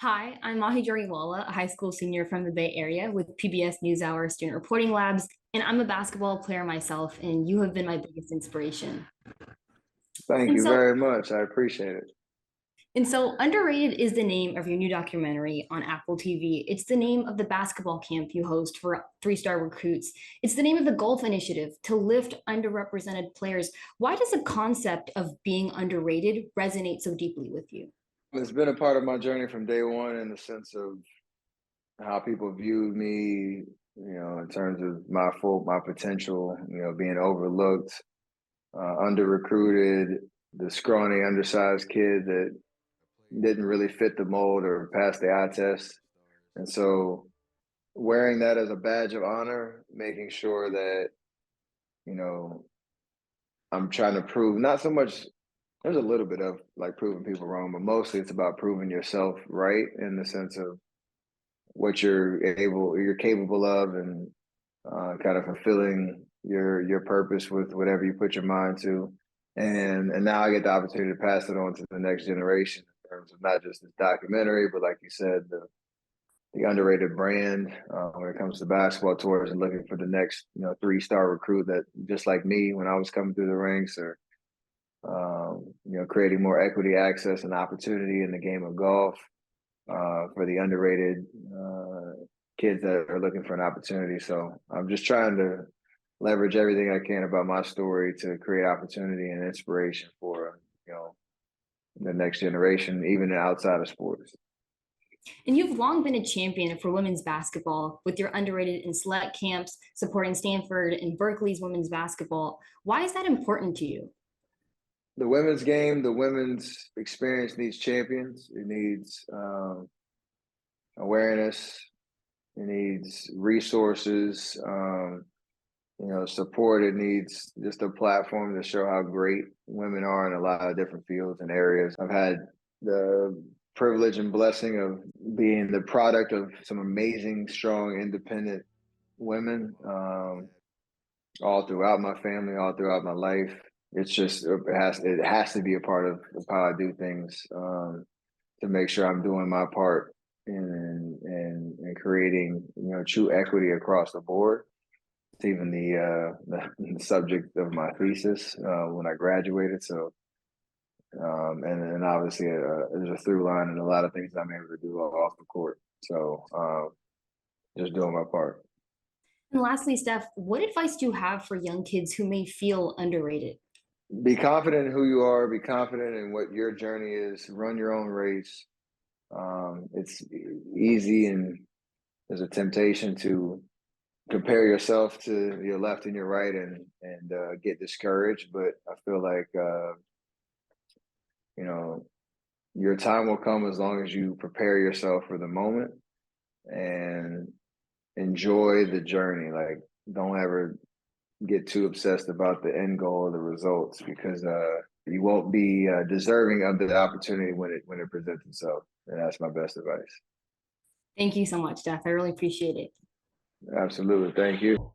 Hi, I'm Mahi Jariwala, a high school senior from the Bay Area with PBS NewsHour Student Reporting Labs, and I'm a basketball player myself, and you have been my biggest inspiration. Thank And you so, very much. I appreciate it. Underrated is the name of your new documentary on Apple TV. It's the name of the basketball camp you host for three-star recruits. It's the name of the golf initiative to lift underrepresented players. Why does the concept of being underrated resonate so deeply with you? It's been a part of my journey from day one in the sense of how people viewed me, in terms of my potential, being overlooked, under recruited, the scrawny, undersized kid that didn't really fit the mold or pass the eye test. And so wearing that as a badge of honor, making sure that, you know, I'm trying to prove not so much. There's a little bit of like proving people wrong, but mostly it's about proving yourself right in the sense of what you're capable of, and kind of fulfilling your purpose with whatever you put your mind to. And now I get the opportunity to pass it on to the next generation in terms of not just this documentary, but like you said, the underrated brand when it comes to basketball tours and looking for the next three-star recruit that just like me when I was coming through the ranks, or creating more equity, access, and opportunity in the game of golf for the underrated kids that are looking for an opportunity. So I'm just trying to leverage everything I can about my story to create opportunity and inspiration for the next generation, even outside of sports. And you've long been a champion for women's basketball with your underrated and select camps supporting Stanford and Berkeley's women's basketball. Why is that important to you? The women's game, the women's experience needs champions. It needs awareness. It needs resources. Support. It needs just a platform to show how great women are in a lot of different fields and areas. I've had the privilege and blessing of being the product of some amazing, strong, independent women all throughout my family, all throughout my life. It's just it has to be a part of how I do things, to make sure I'm doing my part in creating true equity across the board. It's even the subject of my thesis when I graduated. So and obviously there's a through line in a lot of things I'm able to do off the court. So just doing my part. And lastly, Steph, what advice do you have for young kids who may feel underrated? Be confident in who you are. Be confident in what your journey is. Run your own race. It's easy, and there's a temptation to compare yourself to your left and your right, and get discouraged. But I feel like you know your time will come as long as you prepare yourself for the moment and enjoy the journey. Like, don't ever get too obsessed about the end goal or the results, because you won't be deserving of the opportunity when it presents itself. And that's my best advice. Thank you so much, Steph. I really appreciate it. Absolutely. Thank you.